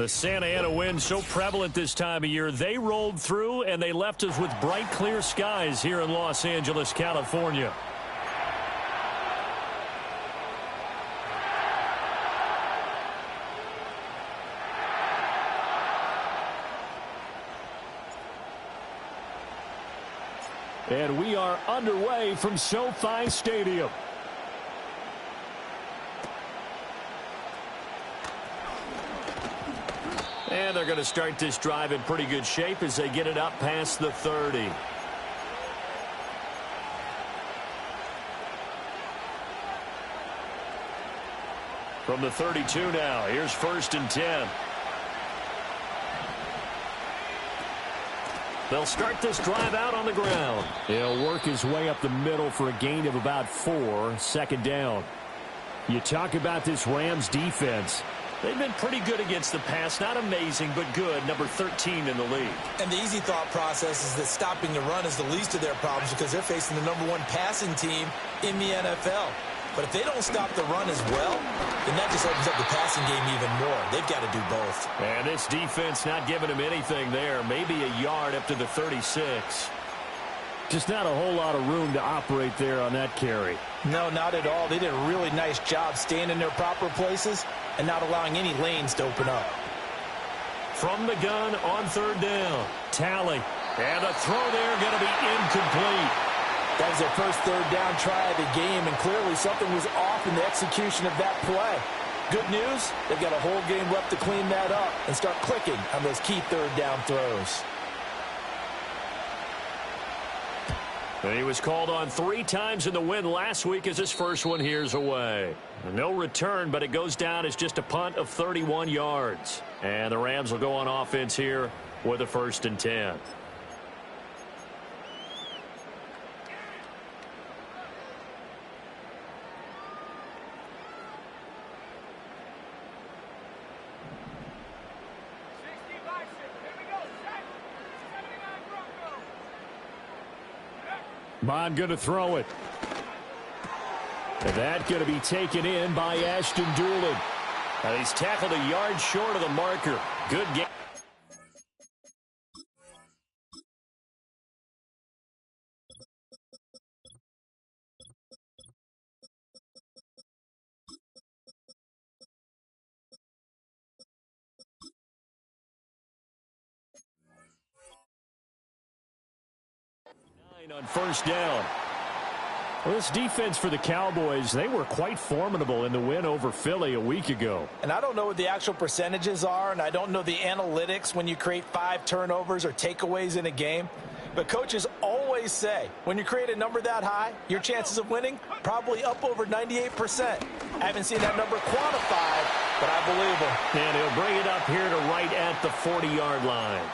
The Santa Ana wind so prevalent this time of year. They rolled through, and they left us with bright, clear skies here in Los Angeles, California. And we are underway from SoFi Stadium. And they're going to start this drive in pretty good shape as they get it up past the 30. From the 32 now, here's 1st and 10. They'll start this drive out on the ground. He'll work his way up the middle for a gain of about 4, 2nd down. You talk about this Rams defense. They've been pretty good against the pass. Not amazing, but good. Number 13 in the league. And the easy thought process is that stopping the run is the least of their problems because they're facing the #1 passing team in the NFL. But if they don't stop the run as well, then that just opens up the passing game even more. They've got to do both. And this defense not giving him anything there. Maybe a yard up to the 36. Just not a whole lot of room to operate there on that carry. No, not at all. They did a really nice job staying in their proper places and not allowing any lanes to open up. From the gun on 3rd down. Tally. And a throw there going to be incomplete. That was their first 3rd down try of the game, and clearly something was off in the execution of that play. Good news, they've got a whole game left to clean that up and start clicking on those key 3rd down throws. And he was called on 3 times in the win last week as his first one here's away. No return, but it goes down as just a punt of 31 yards. And the Rams will go on offense here with a 1st and 10. Bond going to throw it. And that going to be taken in by Ashton Doolin. And he's tackled a yard short of the marker. Good game. On 1st down. Well, this defense for the Cowboys, they were quite formidable in the win over Philly a week ago. And I don't know what the actual percentages are, and I don't know the analytics when you create 5 turnovers or takeaways in a game. But coaches always say, when you create a number that high, your chances of winning probably up over 98%. I haven't seen that number quantified, but I believe him. And he'll bring it up here to right at the 40-yard line.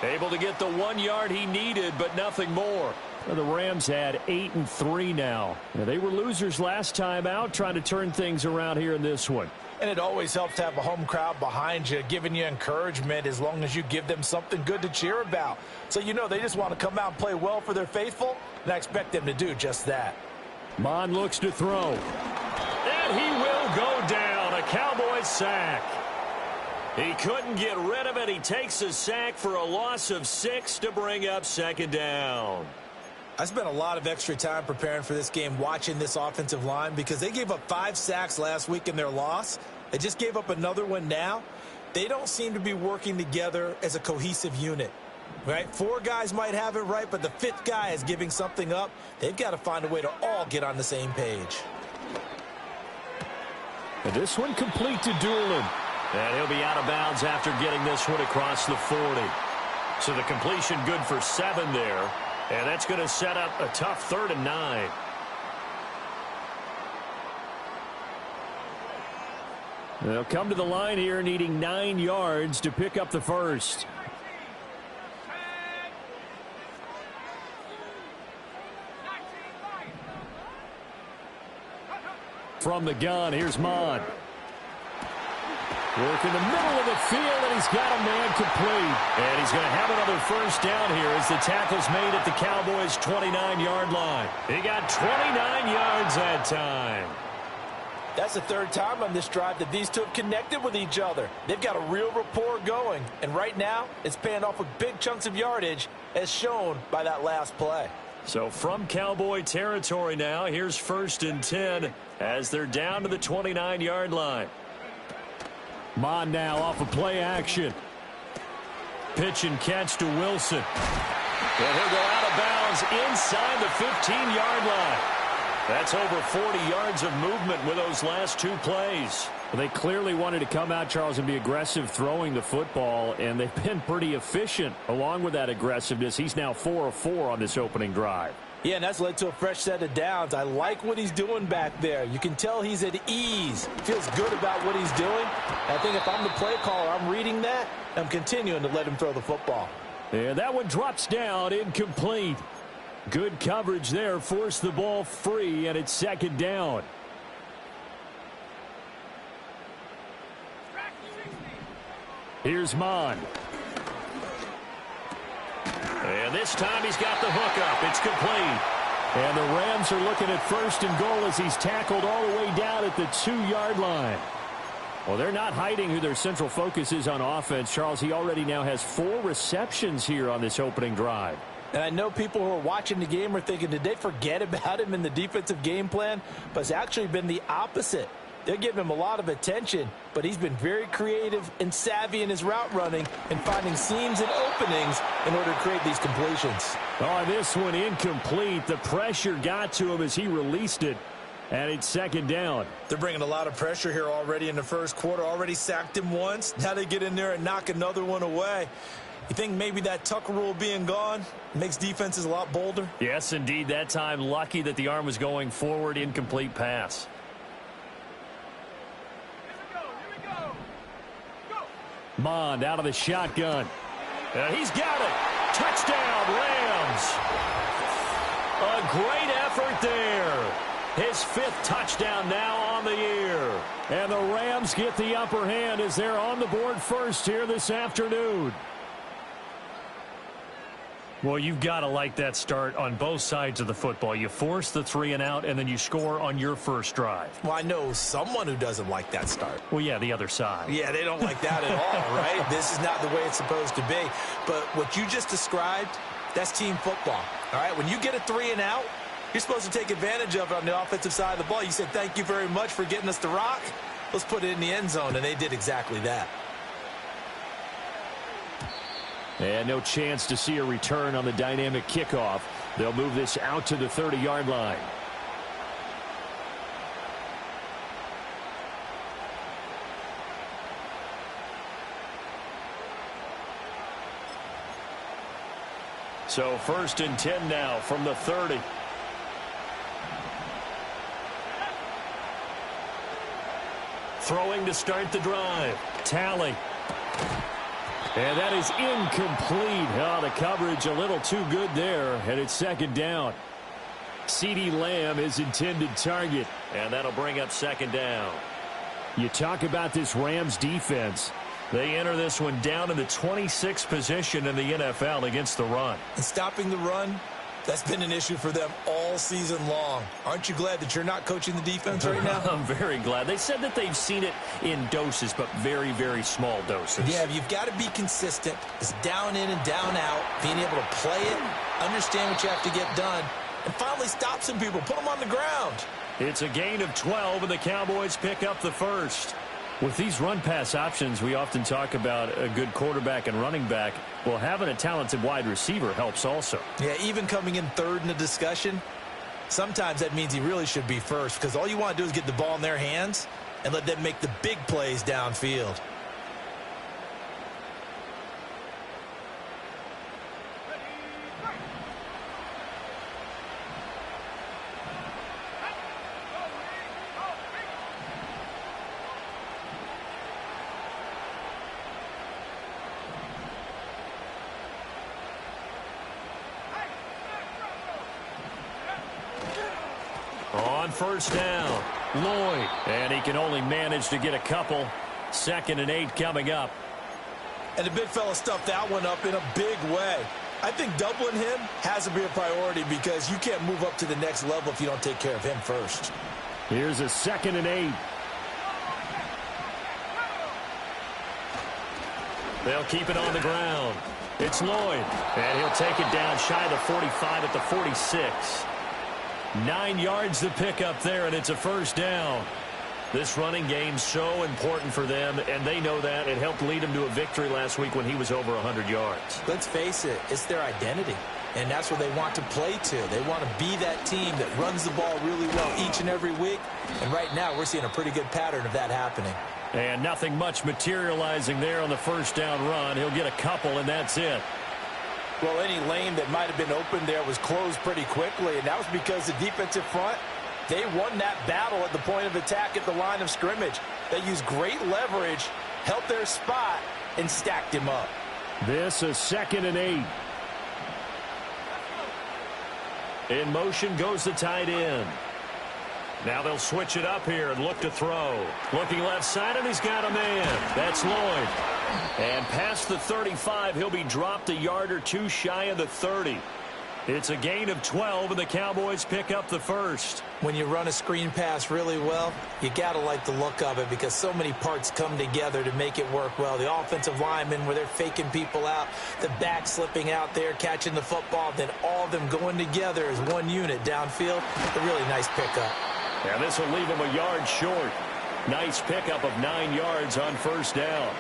Able to get the 1 yard he needed, but nothing more. The Rams had 8-3 now. They were losers last time out, trying to turn things around here in this one. And it always helps to have a home crowd behind you, giving you encouragement as long as you give them something good to cheer about. So you know they just want to come out and play well for their faithful, and I expect them to do just that. Mond looks to throw. And he will go down. A Cowboys sack. He couldn't get rid of it. He takes a sack for a loss of 6 to bring up 2nd down. I spent a lot of extra time preparing for this game watching this offensive line because they gave up 5 sacks last week in their loss. They just gave up another one now. They don't seem to be working together as a cohesive unit. Right? 4 guys might have it right, but the 5th guy is giving something up. They've got to find a way to all get on the same page. And this one complete to Doolin. And he'll be out of bounds after getting this one across the 40. So the completion good for 7 there. And that's going to set up a tough 3rd and 9. They'll come to the line here needing 9 yards to pick up the first. From the gun, here's Mond. Work in the middle of the field, and he's got a man complete. And he's going to have another 1st down here as the tackle's made at the Cowboys' 29-yard line. He got 29 yards that time. That's the third time on this drive that these two have connected with each other. They've got a real rapport going, and right now it's paying off with big chunks of yardage as shown by that last play. So from Cowboy territory now, here's 1st and 10 as they're down to the 29-yard line. Mon now off of play action. Pitch and catch to Wilson. And he'll go out of bounds inside the 15-yard line. That's over 40 yards of movement with those last 2 plays. Well, they clearly wanted to come out, Charles, and be aggressive throwing the football, and they've been pretty efficient along with that aggressiveness. He's now 4 of 4 on this opening drive. Yeah, and that's led to a fresh set of downs. I like what he's doing back there. You can tell he's at ease. Feels good about what he's doing. I think if I'm the play caller, I'm reading that. I'm continuing to let him throw the football. And that one drops down, incomplete. Good coverage there, forced the ball free, and it's 2nd down. Here's Mon. And this time he's got the hook up. It's complete. And the Rams are looking at 1st and goal as he's tackled all the way down at the 2-yard line. Well, they're not hiding who their central focus is on offense. Charles, he already now has 4 receptions here on this opening drive. And I know people who are watching the game are thinking, did they forget about him in the defensive game plan? But it's actually been the opposite. They're giving him a lot of attention, but he's been very creative and savvy in his route running and finding seams and openings in order to create these completions. Oh, this one incomplete. The pressure got to him as he released it, and it's 2nd down. They're bringing a lot of pressure here already in the first quarter. Already sacked him once. Now they get in there and knock another one away. You think maybe that Tucker rule being gone makes defenses a lot bolder? Yes, indeed. That time, lucky that the arm was going forward. Incomplete pass. Mond out of the shotgun. He's got it. Touchdown, Rams. A great effort there. His 5th touchdown now on the year. And the Rams get the upper hand as they're on the board first here this afternoon. Well, you've got to like that start on both sides of the football. You force the 3 and out, and then you score on your first drive. Well, I know someone who doesn't like that start. Well, yeah, the other side. Yeah, they don't like that at all, right? This is not the way it's supposed to be. But what you just described, that's team football, all right? When you get a 3 and out, you're supposed to take advantage of it on the offensive side of the ball. You said, thank you very much for getting us the rock. Let's put it in the end zone, and they did exactly that. And no chance to see a return on the dynamic kickoff. They'll move this out to the 30-yard line. So 1st and 10 now from the 30. Throwing to start the drive. Tally. And that is incomplete. Oh, the coverage a little too good there, and it's 2nd down. CeeDee Lamb is intended target, and that'll bring up 2nd down. You talk about this Rams defense. They enter this one down in the 26th position in the NFL against the run. And stopping the run, that's been an issue for them all season long. Aren't you glad that you're not coaching the defense right now? I'm very glad. They said that they've seen it in doses, but very, very small doses. Yeah, you've got to be consistent. It's down in and down out, being able to play it, understand what you have to get done, and finally stop some people, put them on the ground. It's a gain of 12, and the Cowboys pick up the 1st. With these run-pass options, we often talk about a good quarterback and running back. Well, having a talented wide receiver helps also. Yeah, even coming in 3rd in the discussion, sometimes that means he really should be 1st because all you want to do is get the ball in their hands and let them make the big plays downfield. On 1st down, Lloyd. And he can only manage to get a couple. 2nd and 8 coming up. And the big fella stuffed that one up in a big way. I think doubling him has to be a priority because you can't move up to the next level if you don't take care of him first. Here's a 2nd and 8. They'll keep it on the ground. It's Lloyd, and he'll take it down shy of the 45 at the 46. 9 yards to pick up there, and it's a first down. This running game's so important for them, and they know that. It helped lead them to a victory last week when he was over 100 yards. Let's face it, it's their identity, and that's what they want to play to. They want to be that team that runs the ball really well each and every week, and right now we're seeing a pretty good pattern of that happening. And nothing much materializing there on the first down run. He'll get a couple, and that's it. Well, any lane that might have been open there was closed pretty quickly, and that was because the defensive front, they won that battle at the point of attack at the line of scrimmage. They used great leverage, held their spot, and stacked him up. This is 2nd and 8. In motion goes the tight end. Now they'll switch it up here and look to throw. Looking left side, and he's got a man. That's Lloyd. And past the 35, he'll be dropped a yard or two shy of the 30. It's a gain of 12, and the Cowboys pick up the first. When you run a screen pass really well, you got to like the look of it because so many parts come together to make it work well. The offensive linemen, where they're faking people out, the back slipping out there, catching the football, then all of them going together as one unit downfield. A really nice pickup. And this will leave him a yard short. Nice pickup of 9 yards on first down.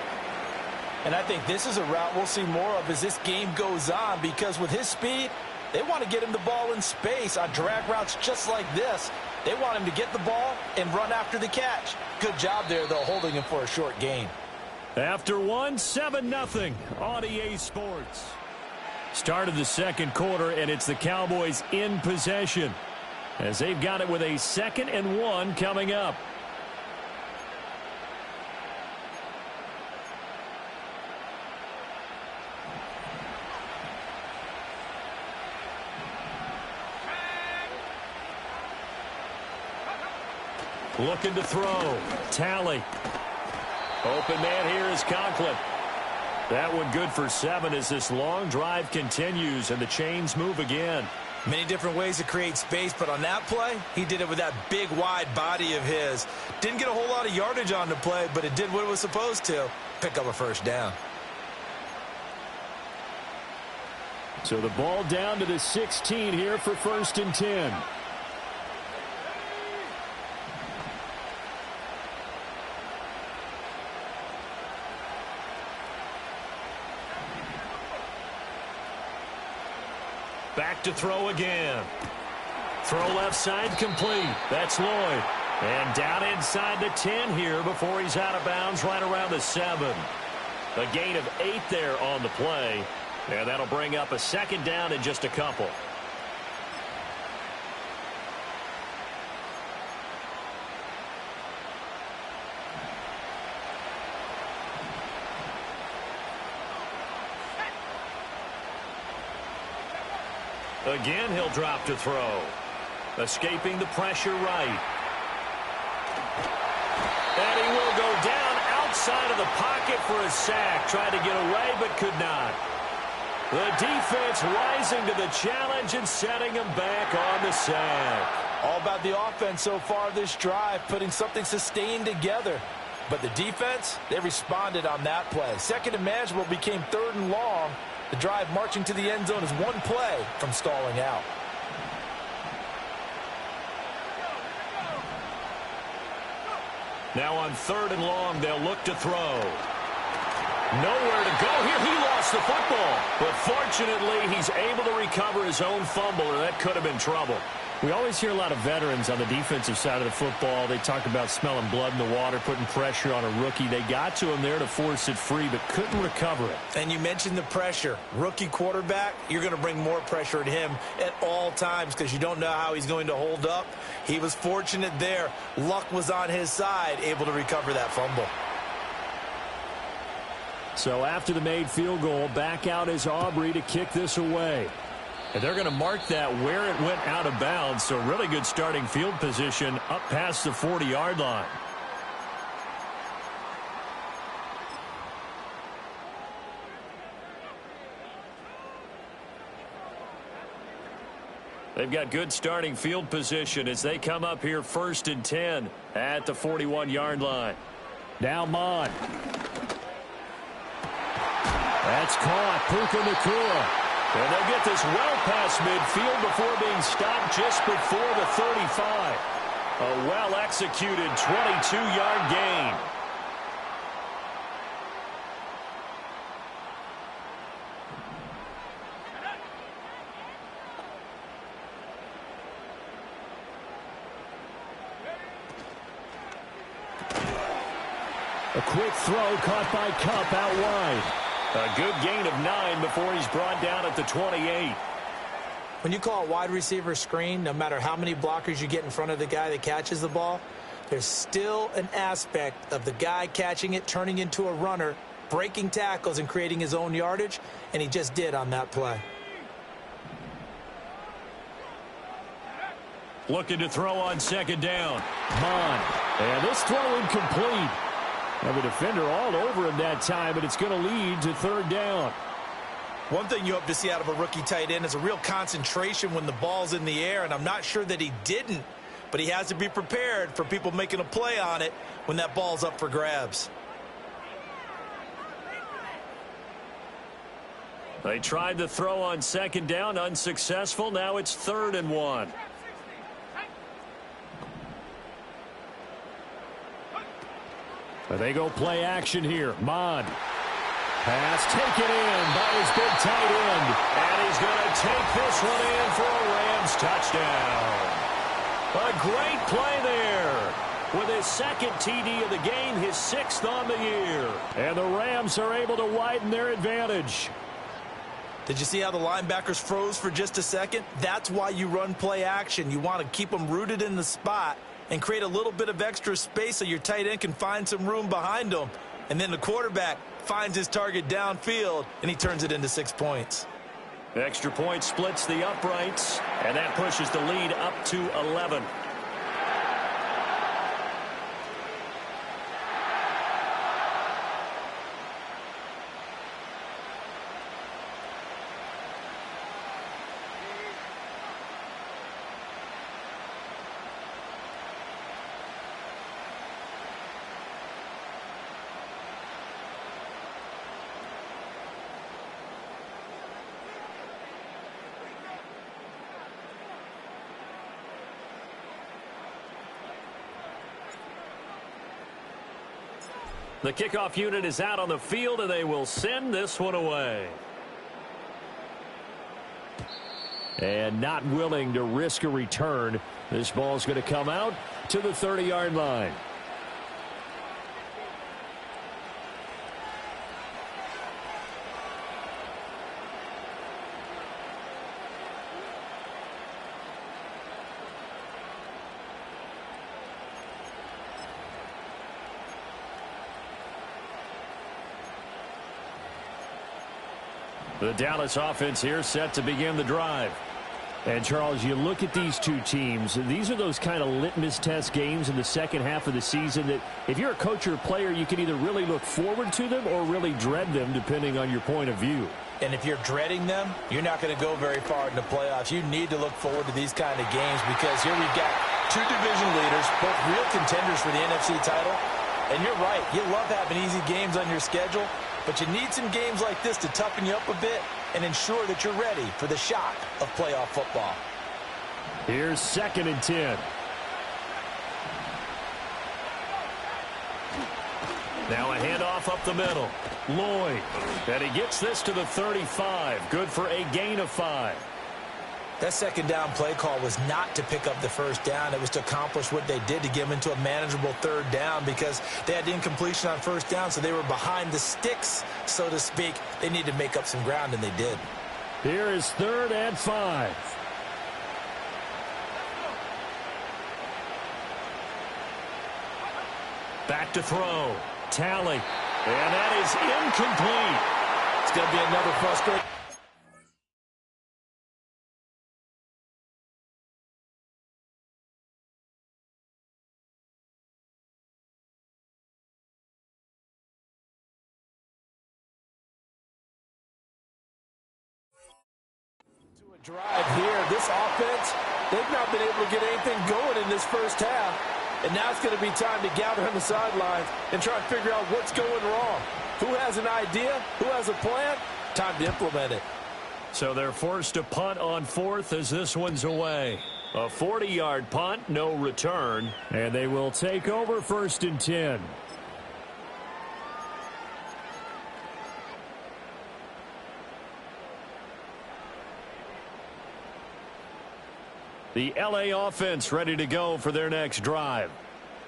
And I think this is a route we'll see more of as this game goes on because with his speed, they want to get him the ball in space on drag routes just like this. They want him to get the ball and run after the catch. Good job there, though, holding him for a short gain. After one, 7-0 on EA Sports. Started the second quarter, and it's the Cowboys in possession as they've got it with a 2nd and 1 coming up. Looking to throw. Tally. Open man here is Conklin. That one good for 7 as this long drive continues and the chains move again. Many different ways to create space, but on that play, he did it with that big, wide body of his. Didn't get a whole lot of yardage on the play, but it did what it was supposed to. Pick up a first down. So the ball down to the 16 here for 1st and 10. Back to throw again. Throw left side complete. That's Lloyd. And down inside the 10 here before he's out of bounds right around the 7. A gain of 8 there on the play. And that'll bring up a 2nd down in just a couple. Again, he'll drop to throw. Escaping the pressure right. And he will go down outside of the pocket for a sack. Tried to get away, but could not. The defense rising to the challenge and setting him back on the sack. All about the offense so far this drive, putting something sustained together. But the defense, they responded on that play. 2nd and manageable became 3rd and long. The drive marching to the end zone is one play from stalling out. Now on 3rd and long, they'll look to throw. Nowhere to go here. He lost the football. But fortunately, he's able to recover his own fumble, or that could have been trouble. We always hear a lot of veterans on the defensive side of the football. They talk about smelling blood in the water, putting pressure on a rookie. They got to him there to force it free, but couldn't recover it. And you mentioned the pressure. Rookie quarterback, you're going to bring more pressure at him at all times because you don't know how he's going to hold up. He was fortunate there. Luck was on his side, able to recover that fumble. So after the made field goal, back out is Aubrey to kick this away. And they're going to mark that where it went out of bounds. So really good starting field position up past the 40-yard line. They've got good starting field position as they come up here 1st and 10 at the 41-yard line. Now Mon. That's caught. Puka Nacua. And they'll get this well past midfield before being stopped just before the 35. A well-executed 22-yard gain. A quick throw caught by Kupp out wide. A good gain of 9 before he's brought down at the 28. When you call a wide receiver screen, no matter how many blockers you get in front of the guy that catches the ball, there's still an aspect of the guy catching it, turning into a runner, breaking tackles and creating his own yardage, and he just did on that play. Looking to throw on 2nd down. Mon. And this throw incomplete. And the defender all over him that time, but it's going to lead to 3rd down. One thing you hope to see out of a rookie tight end is a real concentration when the ball's in the air, and I'm not sure that he didn't, but he has to be prepared for people making a play on it when that ball's up for grabs. They tried to throw on 2nd down, unsuccessful. Now it's 3rd and 1. They go play action here. Mon. Pass taken in by his big tight end. And he's going to take this one in for a Rams touchdown. A great play there. With his 2nd TD of the game, his 6th on the year. And the Rams are able to widen their advantage. Did you see how the linebackers froze for just a second? That's why you run play action. You want to keep them rooted in the spot and create a little bit of extra space so your tight end can find some room behind him. And then the quarterback finds his target downfield, and he turns it into 6 points. Extra point splits the uprights, and that pushes the lead up to 11. The kickoff unit is out on the field, and they will send this one away. And not willing to risk a return. This ball's going to come out to the 30-yard line. The Dallas offense here set to begin the drive. And, Charles, you look at these two teams, these are those kind of litmus test games in the second half of the season that if you're a coach or a player, you can either really look forward to them or really dread them, depending on your point of view. And if you're dreading them, you're not going to go very far in the playoffs. You need to look forward to these kind of games because here we've got two division leaders, both real contenders for the NFC title. And you're right, you love having easy games on your schedule, but you need some games like this to toughen you up a bit and ensure that you're ready for the shock of playoff football. Here's 2nd and 10. Now a handoff up the middle. Lloyd. And he gets this to the 35. Good for a gain of 5. That 2nd down play call was not to pick up the 1st down. It was to accomplish what they did to get them into a manageable 3rd down because they had incompletion on 1st down, so they were behind the sticks, so to speak. They needed to make up some ground, and they did. Here is 3rd and 5. Back to throw. Tally. And that is incomplete. It's going to be another frustrating. Drive here. This offense, they've not been able to get anything going in this first half. And now it's going to be time to gather on the sidelines and try and figure out what's going wrong. Who has an idea? Who has a plan? Time to implement it. So they're forced to punt on fourth as this one's away. A 40-yard punt, no return. And they will take over 1st and 10. The LA offense ready to go for their next drive.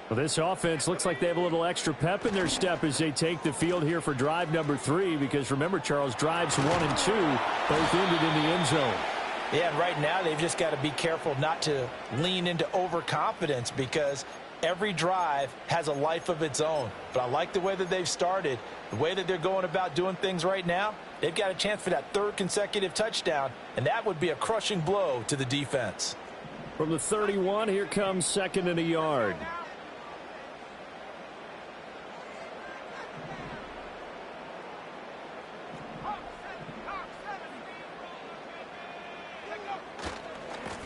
Well, this offense looks like they have a little extra pep in their step as they take the field here for drive number 3, because remember, Charles, drives 1 and 2 both ended in the end zone. Yeah, and right now they've just got to be careful not to lean into overconfidence, because every drive has a life of its own. But I like the way that they've started, the way that they're going about doing things right now. They've got a chance for that 3rd consecutive touchdown, and that would be a crushing blow to the defense. From the 31, here comes 2nd and a yard.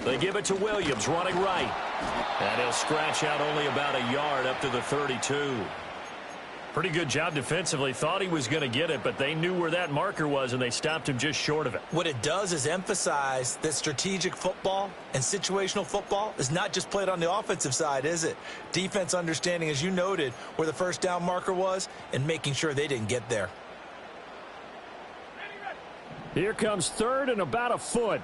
They give it to Williams, running right. And he'll scratch out only about a yard up to the 32. Pretty good job defensively. Thought he was going to get it, but they knew where that marker was, and they stopped him just short of it. What it does is emphasize that strategic football and situational football is not just played on the offensive side, is it? Defense understanding, as you noted, where the first down marker was and making sure they didn't get there. Here comes 3rd and about a foot.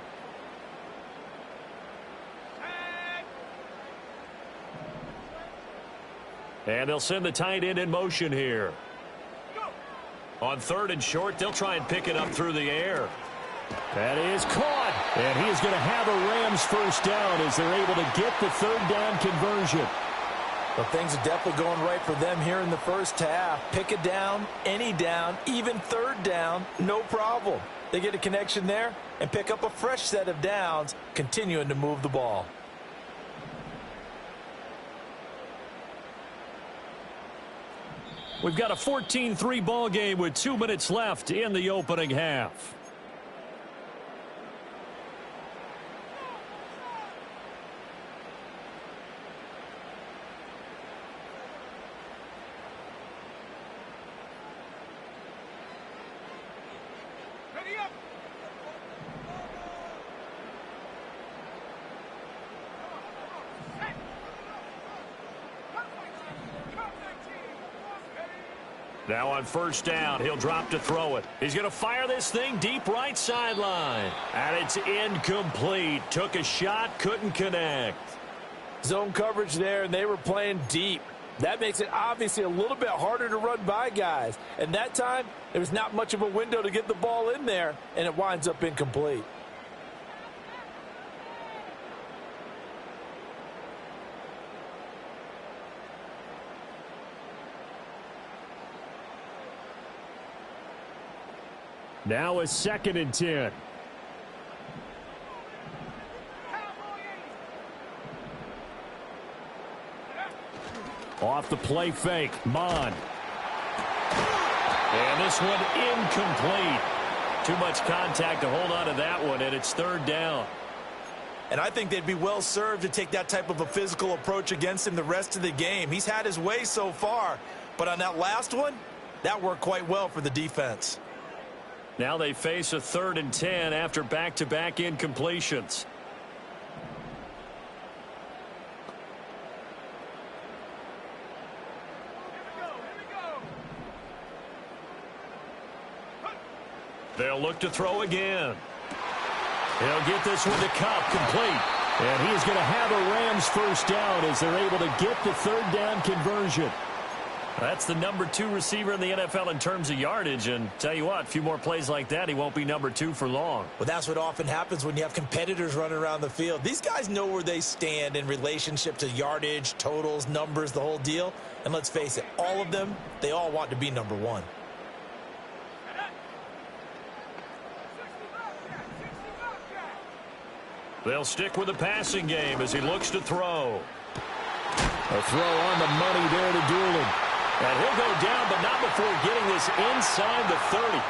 And they'll send the tight end in motion here. On 3rd and short, they'll try and pick it up through the air. That is caught. And he is going to have a Rams first down as they're able to get the 3rd down conversion. Well, things are definitely going right for them here in the first half. Pick a down, any down, even 3rd down, no problem. They get a connection there and pick up a fresh set of downs, continuing to move the ball. We've got a 14-3 ball game with 2 minutes left in the opening half. Now on 1st down, he'll drop to throw it. He's going to fire this thing deep right sideline. And it's incomplete. Took a shot, couldn't connect. Zone coverage there, and they were playing deep. That makes it obviously a little bit harder to run by guys. And that time, there was not much of a window to get the ball in there, and it winds up incomplete. Now a 2nd and 10. Off the play fake, Mon. And this one incomplete. Too much contact to hold on to that one, and it's 3rd down. And I think they'd be well served to take that type of a physical approach against him the rest of the game. He's had his way so far, but on that last one, that worked quite well for the defense. Now they face a 3rd and 10 after back-to-back incompletions. They'll look to throw again. He'll get this one to Cup, complete. And he's going to have a Rams first down as they're able to get the 3rd down conversion. That's the number 2 receiver in the NFL in terms of yardage. And tell you what, a few more plays like that, he won't be number 2 for long. Well, that's what often happens when you have competitors running around the field. These guys know where they stand in relationship to yardage, totals, numbers, the whole deal. And let's face it, all of them, they all want to be number 1. They'll stick with the passing game as he looks to throw. A throw on the money there to Doolin. And he'll go down, but not before getting this inside the 30.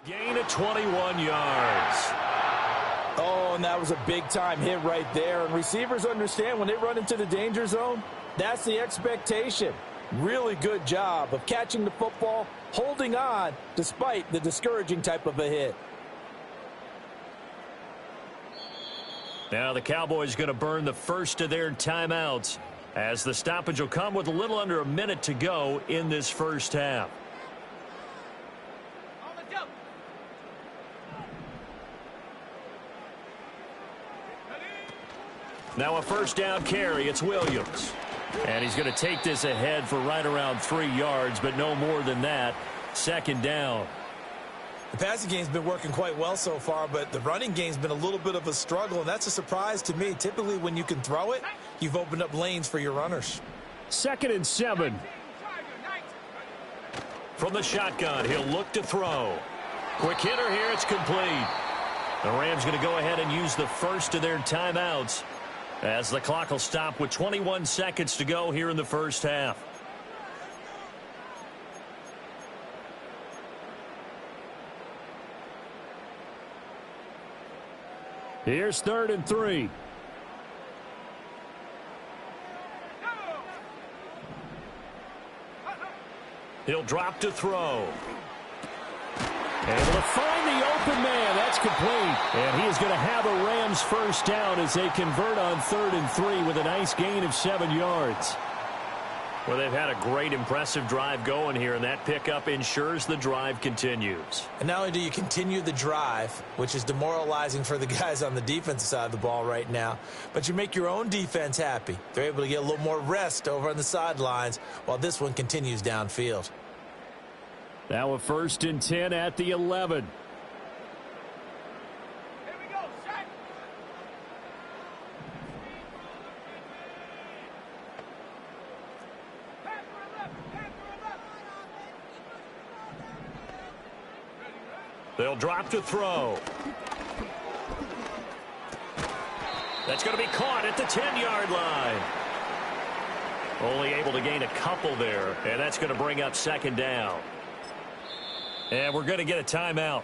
Gain of 21 yards. Oh, and that was a big-time hit right there. And receivers understand when they run into the danger zone, that's the expectation. Really good job of catching the football, holding on despite the discouraging type of a hit. Now the Cowboys going to burn the first of their timeouts as the stoppage will come with a little under a minute to go in this first half. Now a first down carry. It's Williams. And he's going to take this ahead for right around 3 yards, but no more than that. Second down. The passing game's been working quite well so far, but the running game's been a little bit of a struggle, and that's a surprise to me. Typically, when you can throw it, you've opened up lanes for your runners. 2nd and 7. From the shotgun, he'll look to throw. Quick hitter here. It's complete. The Rams going to go ahead and use the first of their timeouts as the clock will stop with 21 seconds to go here in the first half. Here's 3rd and 3. He'll drop to throw. Able to find the open man. That's complete. And he is going to have a Rams first down as they convert on 3rd and 3 with a nice gain of 7 yards. Well, they've had a great, impressive drive going here, and that pickup ensures the drive continues. And not only do you continue the drive, which is demoralizing for the guys on the defensive side of the ball right now, but you make your own defense happy. They're able to get a little more rest over on the sidelines while this one continues downfield. Now a 1st and 10 at the 11. They'll drop to throw. That's going to be caught at the 10-yard line. Only able to gain a couple there, and that's going to bring up 2nd down. And we're going to get a timeout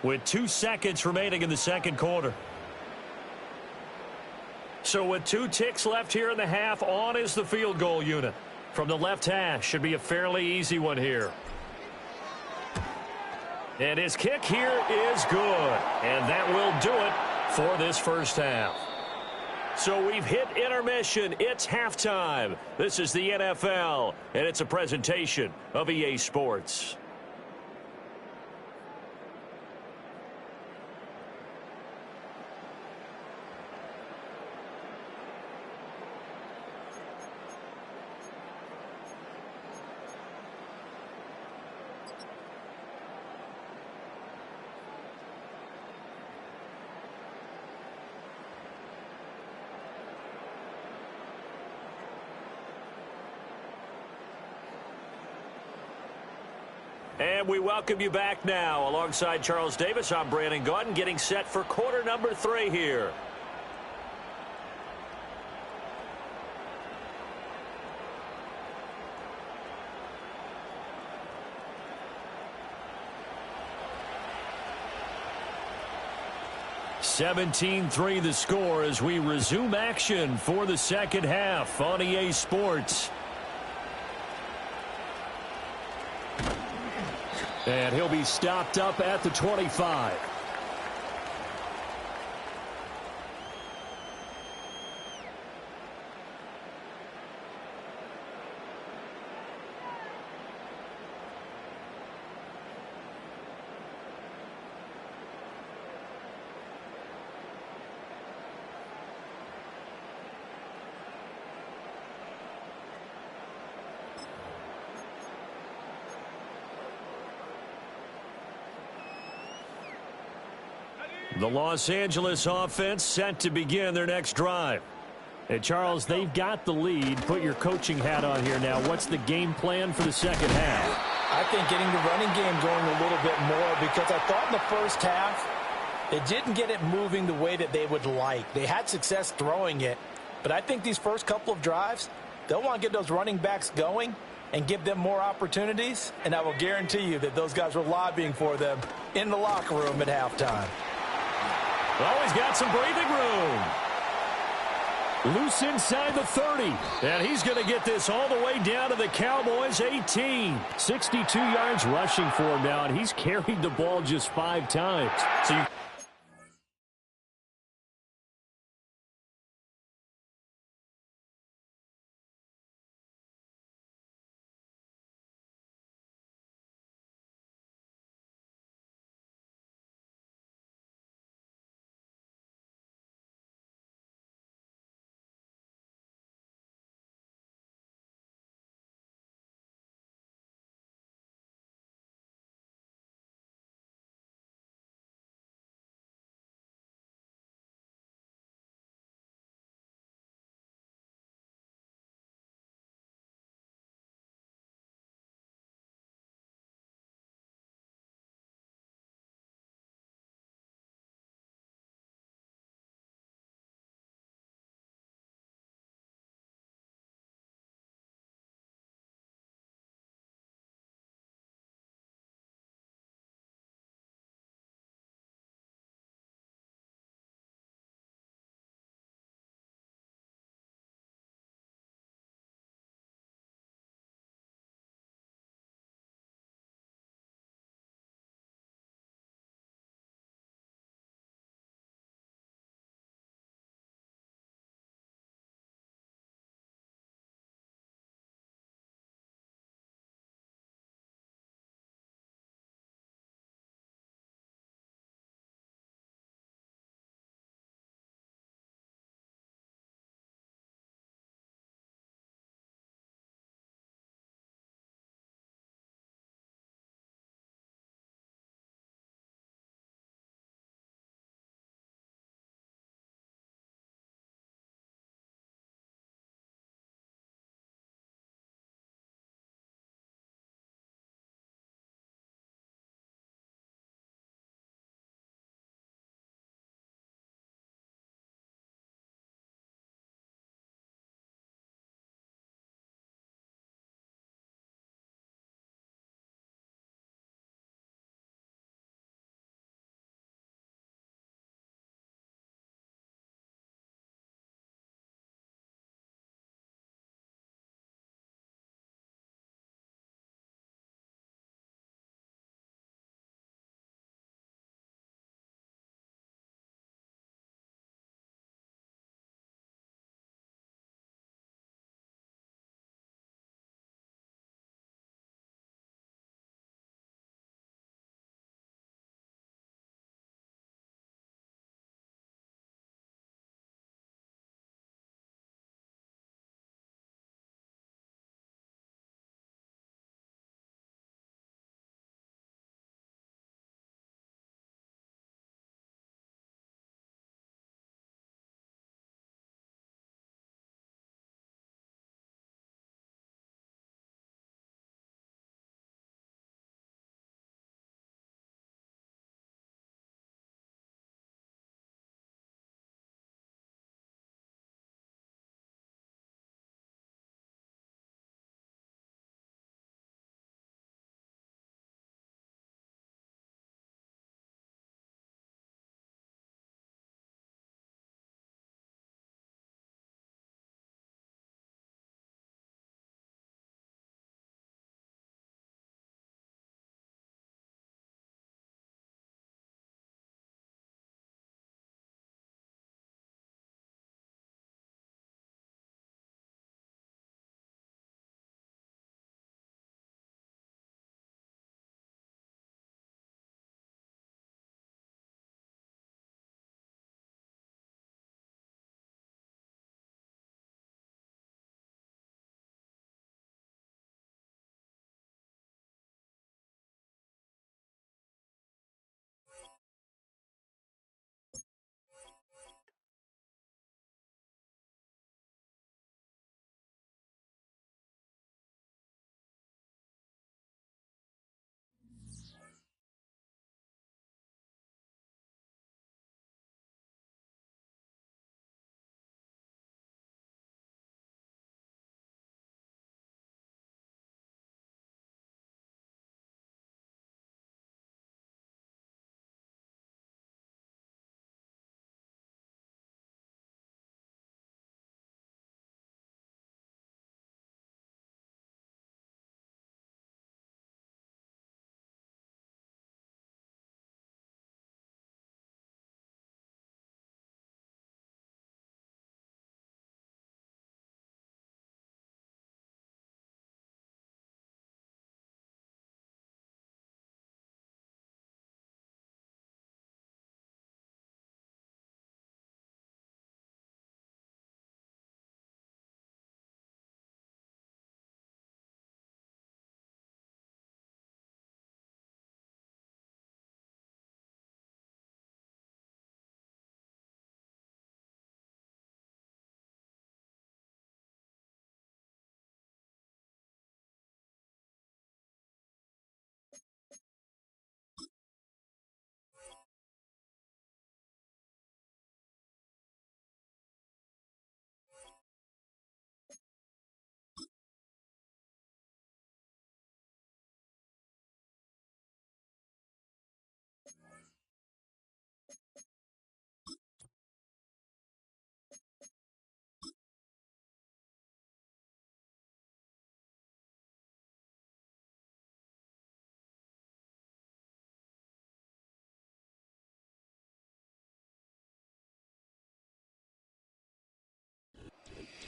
with 2 seconds remaining in the second quarter. So with 2 ticks left here in the half, on is the field goal unit. From the left hash, should be a fairly easy one here. And his kick here is good. And that will do it for this first half. So we've hit intermission. It's halftime. This is the NFL, and it's a presentation of EA Sports. And we welcome you back now. Alongside Charles Davis, I'm Brandon Gaudin, getting set for quarter number 3 here. (17-3) the score as we resume action for the second half on EA Sports. And he'll be stopped up at the 25. The Los Angeles offense set to begin their next drive. And Charles, they've got the lead. Put your coaching hat on here now. What's the game plan for the second half? I think getting the running game going a little bit more, because I thought in the first half they didn't get it moving the way that they would like. They had success throwing it, but I think these first couple of drives, They'll want to get those running backs going and give them more opportunities, and I will guarantee you that those guys were lobbying for them in the locker room at halftime. Well, he's got some breathing room. Loose inside the 30. And he's going to get this all the way down to the Cowboys' 18. 62 yards rushing for him now, and he's carried the ball just 5 times. So you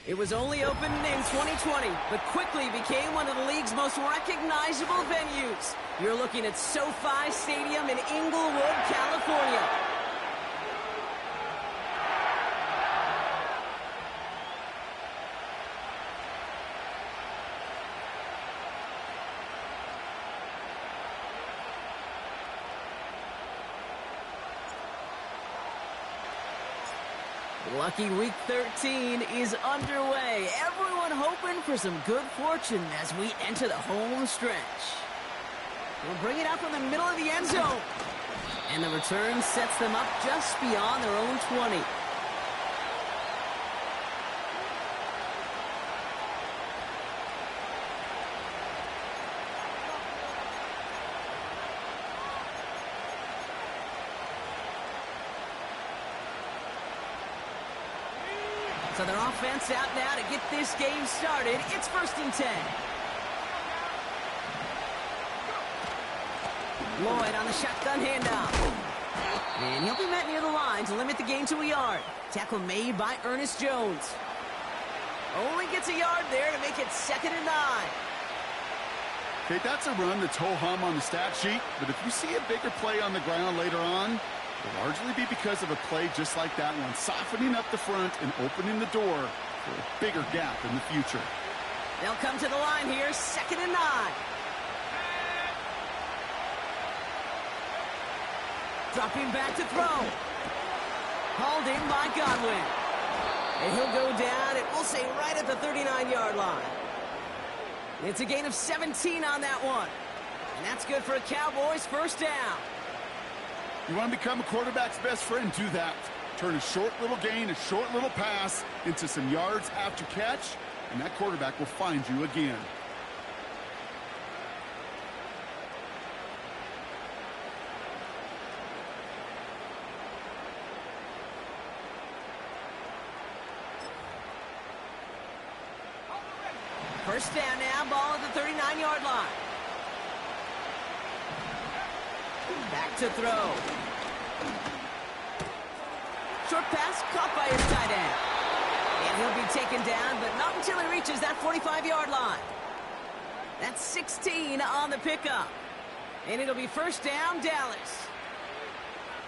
It was only opened in 2020, but quickly became one of the league's most recognizable venues. You're looking at SoFi Stadium in Inglewood, California. Lucky Week 13 is underway. Everyone hoping for some good fortune as we enter the home stretch. We'll bring it up from the middle of the end zone. And the return sets them up just beyond their own 20. So their offense out now to get this game started. It's 1st and 10. Lloyd on the shotgun handoff. And he'll be met near the line to limit the gain to a yard. Tackle made by Ernest Jones. Only gets a yard there to make it 2nd and 9. Okay, that's a run that's ho-hum on the stat sheet, but if you see a bigger play on the ground later on, it'll largely be because of a play just like that one, softening up the front and opening the door for a bigger gap in the future. They'll come to the line here, 2nd and 9. Dropping back to throw. Hauled in by Godwin. And he'll go down, and we'll say right at the 39-yard line. It's a gain of 17 on that one. And that's good for a Cowboys 1st down. You want to become a quarterback's best friend, do that. Turn a short little gain, a short little pass into some yards after catch, and that quarterback will find you again. First down now, ball at the 39-yard line. Back to throw. Short pass caught by his tight end. And he'll be taken down, but not until he reaches that 45-yard line. That's 16 on the pickup. And it'll be 1st down, Dallas.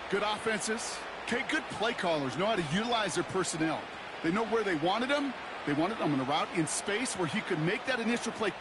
Good offenses. Okay, good play callers know how to utilize their personnel. They know where they wanted them. They wanted them on a route in space where he could make that initial play